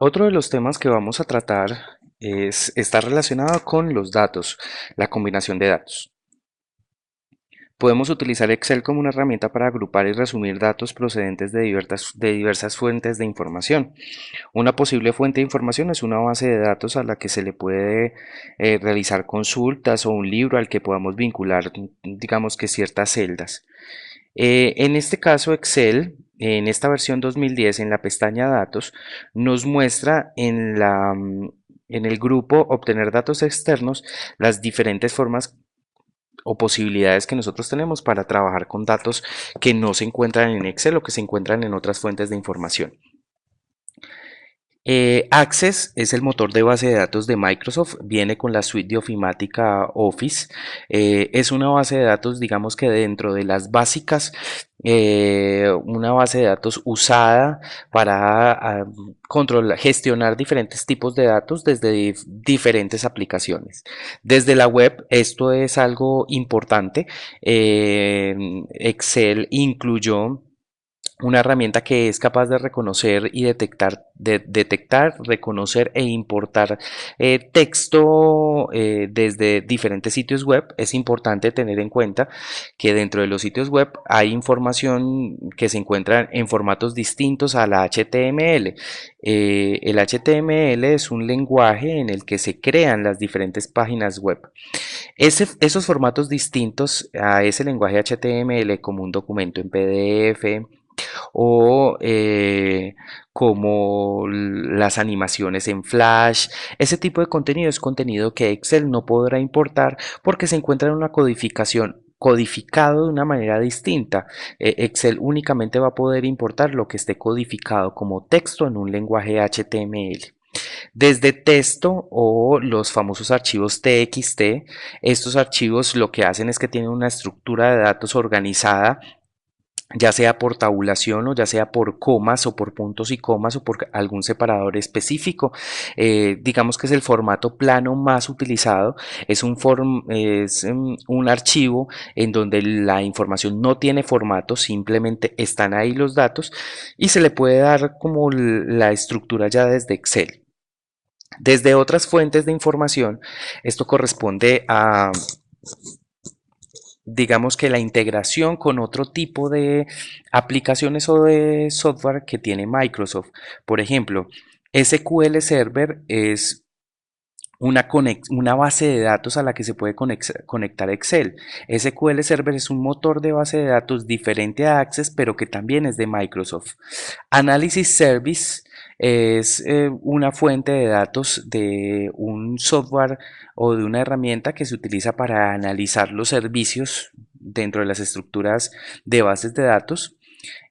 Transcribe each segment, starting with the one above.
Otro de los temas que vamos a tratar está relacionado con los datos, la combinación de datos. Podemos utilizar Excel como una herramienta para agrupar y resumir datos procedentes de diversas fuentes de información. Una posible fuente de información es una base de datos a la que se le puede realizar consultas o un libro al que podamos vincular, digamos que ciertas celdas. En este caso, Excel, en esta versión 2010, en la pestaña Datos, nos muestra en el grupo Obtener datos externos las diferentes formas o posibilidades que nosotros tenemos para trabajar con datos que no se encuentran en Excel o que se encuentran en otras fuentes de información. Access es el motor de base de datos de Microsoft, viene con la suite de ofimática Office. Es una base de datos, digamos que dentro de las básicas, una base de datos usada para controlar, gestionar diferentes tipos de datos desde diferentes aplicaciones. Desde la web, esto es algo importante. Excel incluyó una herramienta que es capaz de reconocer y detectar, reconocer e importar texto desde diferentes sitios web. Es importante tener en cuenta que dentro de los sitios web hay información que se encuentra en formatos distintos a la HTML. El HTML es un lenguaje en el que se crean las diferentes páginas web. Esos formatos distintos a ese lenguaje HTML, como un documento en PDF, o como las animaciones en Flash. Ese tipo de contenido es contenido que Excel no podrá importar porque se encuentra en una codificación codificado de una manera distinta. Excel únicamente va a poder importar lo que esté codificado como texto en un lenguaje HTML. Desde texto o los famosos archivos TXT, estos archivos lo que hacen es que tienen una estructura de datos organizada, ya sea por tabulación o ya sea por comas o por puntos y comas o por algún separador específico. Digamos que es el formato plano más utilizado. Es un archivo en donde la información no tiene formato, simplemente están ahí los datos y se le puede dar como la estructura ya desde Excel. Desde otras fuentes de información, esto corresponde a, digamos que la integración con otro tipo de aplicaciones o de software que tiene Microsoft. Por ejemplo, SQL Server es una base de datos a la que se puede conectar Excel. SQL Server es un motor de base de datos diferente a Access, pero que también es de Microsoft. Analysis Service es una fuente de datos de un software o de una herramienta que se utiliza para analizar los servicios dentro de las estructuras de bases de datos.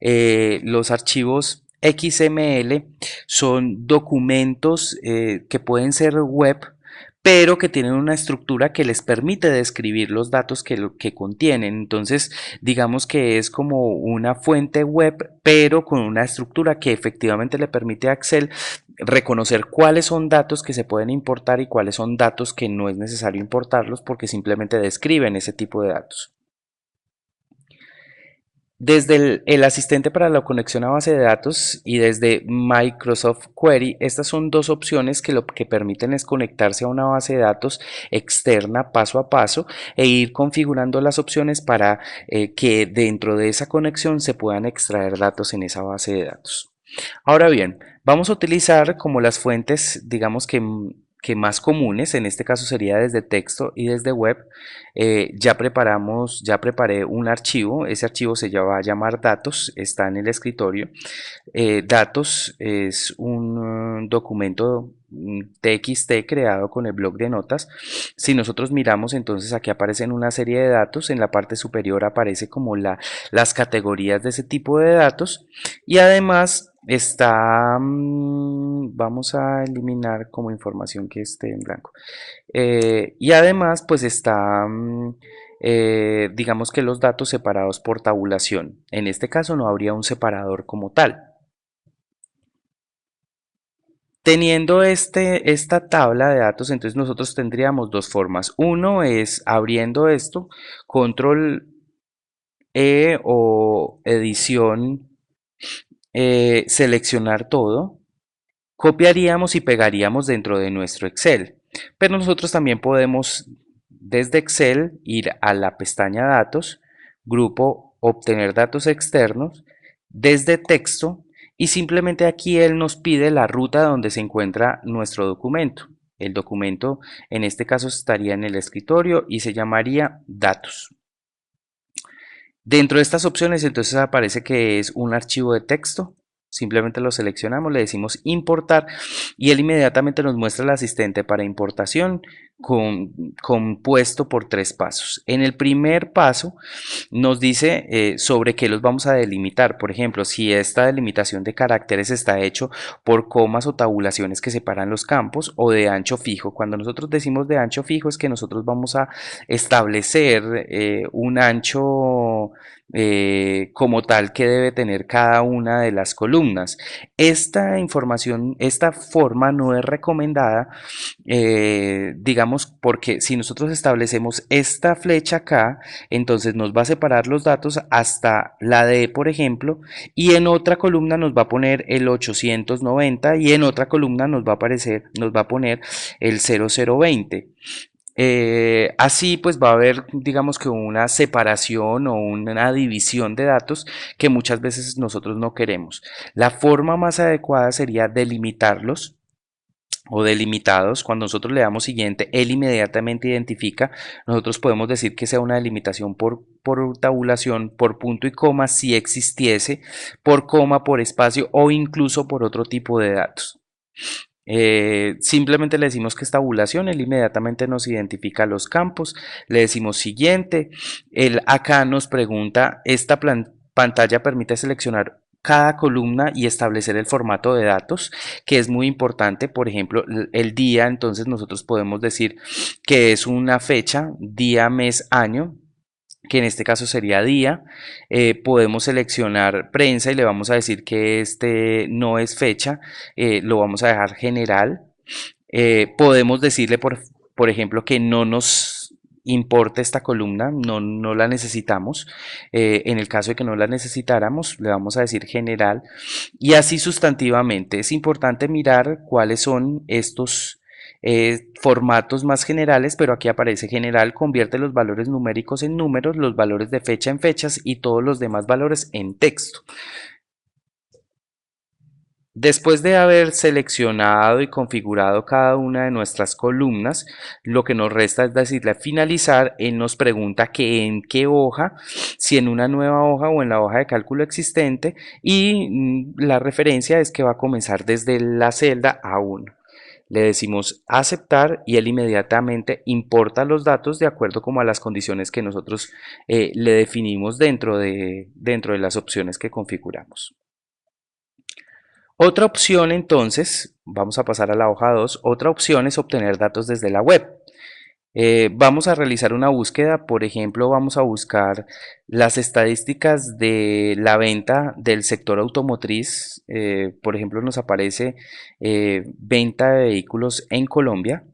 Los archivos XML son documentos que pueden ser web, pero que tienen una estructura que les permite describir los datos que contienen. Entonces, digamos que es como una fuente web, pero con una estructura que efectivamente le permite a Excel reconocer cuáles son datos que se pueden importar y cuáles son datos que no es necesario importarlos porque simplemente describen ese tipo de datos. Desde el asistente para la conexión a base de datos y desde Microsoft Query, estas son dos opciones que lo que permiten es conectarse a una base de datos externa paso a paso e ir configurando las opciones para que dentro de esa conexión se puedan extraer datos en esa base de datos. Ahora bien, vamos a utilizar como las fuentes, digamos que más comunes, en este caso sería desde texto y desde web. Ya preparé un archivo, ese archivo va a llamar datos, está en el escritorio. Datos es un documento TXT creado con el bloc de notas. Si nosotros miramos, entonces aquí aparecen una serie de datos, en la parte superior aparece como las categorías de ese tipo de datos y además está, vamos a eliminar como información que esté en blanco. Y además pues está, digamos que los datos separados por tabulación. En este caso no habría un separador como tal. Teniendo esta tabla de datos, entonces nosotros tendríamos dos formas. Uno es abriendo esto, control E o edición, seleccionar todo. Copiaríamos y pegaríamos dentro de nuestro Excel, pero nosotros también podemos desde Excel ir a la pestaña Datos, Grupo Obtener datos externos, desde Texto y simplemente aquí él nos pide la ruta donde se encuentra nuestro documento. El documento en este caso estaría en el escritorio y se llamaría Datos. Dentro de estas opciones entonces aparece que es un archivo de texto. Simplemente lo seleccionamos, le decimos importar y él inmediatamente nos muestra el asistente para importación compuesto por tres pasos. En el primer paso nos dice sobre qué los vamos a delimitar. Por ejemplo, si esta delimitación de caracteres está hecho por comas o tabulaciones que separan los campos o de ancho fijo. Cuando nosotros decimos de ancho fijo es que nosotros vamos a establecer un ancho como tal que debe tener cada una de las columnas. Esta información, esta forma no es recomendada, digamos, porque si nosotros establecemos esta flecha acá, entonces nos va a separar los datos hasta la D, por ejemplo, y en otra columna nos va a poner el 890 y en otra columna nos va a aparecer, nos va a poner el 0020. Así pues va a haber digamos que una separación o una división de datos que muchas veces nosotros no queremos. La forma más adecuada sería delimitarlos o delimitados. Cuando nosotros le damos siguiente, él inmediatamente identifica. Nosotros podemos decir que sea una delimitación por tabulación, por punto y coma si existiese, por coma, por espacio o incluso por otro tipo de datos. Simplemente le decimos que es tabulación, él inmediatamente nos identifica los campos, le decimos siguiente, él acá nos pregunta, esta pantalla permite seleccionar cada columna y establecer el formato de datos, que es muy importante. Por ejemplo, el día, entonces nosotros podemos decir que es una fecha, día, mes, año, que en este caso sería día. Podemos seleccionar prensa y le vamos a decir que este no es fecha, lo vamos a dejar general. Podemos decirle, por ejemplo, que no nos importa esta columna, no la necesitamos. En el caso de que no la necesitáramos, le vamos a decir general y así sustantivamente. Es importante mirar cuáles son estos formatos más generales, pero aquí aparece general, convierte los valores numéricos en números, los valores de fecha en fechas y todos los demás valores en texto. Después de haber seleccionado y configurado cada una de nuestras columnas, lo que nos resta es decirle a finalizar. Él nos pregunta que en qué hoja, si en una nueva hoja o en la hoja de cálculo existente, y la referencia es que va a comenzar desde la celda A1. Le decimos aceptar y él inmediatamente importa los datos de acuerdo como a las condiciones que nosotros le definimos dentro de las opciones que configuramos. Otra opción entonces, vamos a pasar a la hoja 2, otra opción es obtener datos desde la web. Vamos a realizar una búsqueda, por ejemplo, vamos a buscar las estadísticas de la venta del sector automotriz. Por ejemplo, nos aparece venta de vehículos en Colombia.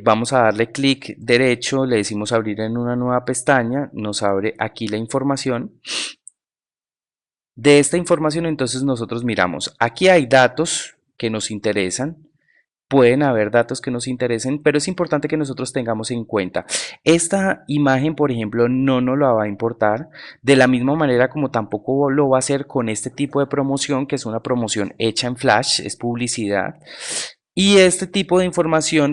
Vamos a darle clic derecho, le decimos abrir en una nueva pestaña, nos abre aquí la información. De esta información entonces nosotros miramos, aquí hay datos que nos interesan, pueden haber datos que nos interesen, pero es importante que nosotros tengamos en cuenta. Esta imagen, por ejemplo, no nos la va a importar, de la misma manera como tampoco lo va a hacer con este tipo de promoción, que es una promoción hecha en Flash, es publicidad. Y este tipo de información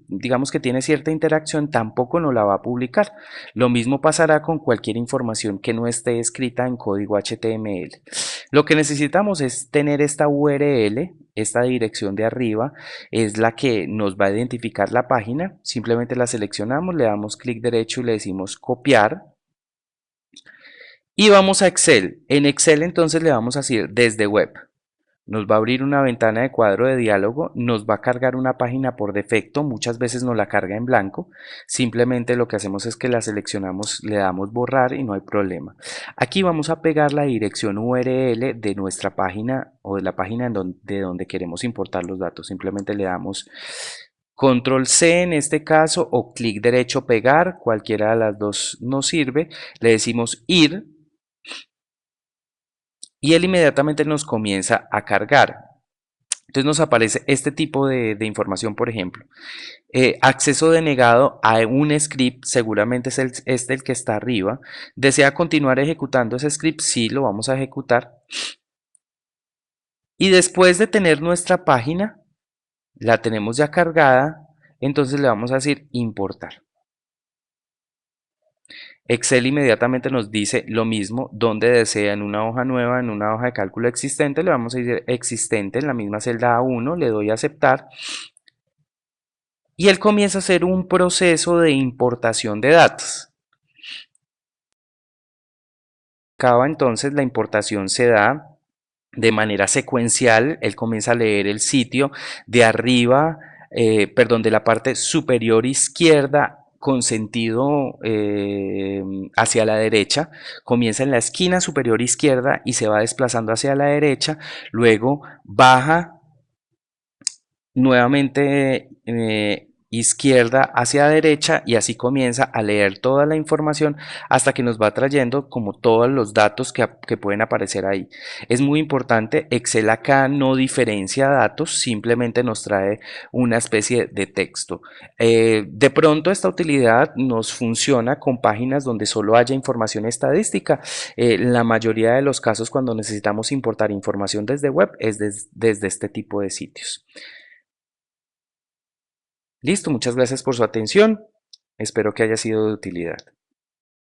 digamos que tiene cierta interacción, tampoco nos la va a publicar. Lo mismo pasará con cualquier información que no esté escrita en código HTML. Lo que necesitamos es tener esta URL, esta dirección de arriba, es la que nos va a identificar la página. Simplemente la seleccionamos, le damos clic derecho y le decimos copiar. Y vamos a Excel. En Excel entonces le vamos a decir desde web. Nos va a abrir una ventana de cuadro de diálogo, nos va a cargar una página por defecto, muchas veces nos la carga en blanco, simplemente lo que hacemos es que la seleccionamos, le damos borrar y no hay problema. Aquí vamos a pegar la dirección URL de nuestra página o de la página de donde queremos importar los datos, simplemente le damos Control C en este caso o clic derecho pegar, cualquiera de las dos nos sirve, le decimos ir. y él inmediatamente nos comienza a cargar. Entonces nos aparece este tipo de información, por ejemplo. Acceso denegado a un script, seguramente es este el que está arriba. ¿Desea continuar ejecutando ese script? Sí, lo vamos a ejecutar. Y después de tener nuestra página, la tenemos ya cargada, entonces le vamos a decir importar. Excel inmediatamente nos dice lo mismo, donde desea en una hoja nueva, en una hoja de cálculo existente, le vamos a decir existente en la misma celda A1, le doy a aceptar y él comienza a hacer un proceso de importación de datos. Acaba entonces la importación se da de manera secuencial, él comienza a leer el sitio de arriba, perdón, de la parte superior izquierda con sentido hacia la derecha, comienza en la esquina superior izquierda y se va desplazando hacia la derecha, luego baja nuevamente izquierda hacia derecha y así comienza a leer toda la información hasta que nos va trayendo como todos los datos que pueden aparecer ahí. Es muy importante, Excel acá no diferencia datos, simplemente nos trae una especie de texto. De pronto esta utilidad nos funciona con páginas donde solo haya información estadística. La mayoría de los casos cuando necesitamos importar información desde web es desde este tipo de sitios. Listo, muchas gracias por su atención. Espero que haya sido de utilidad.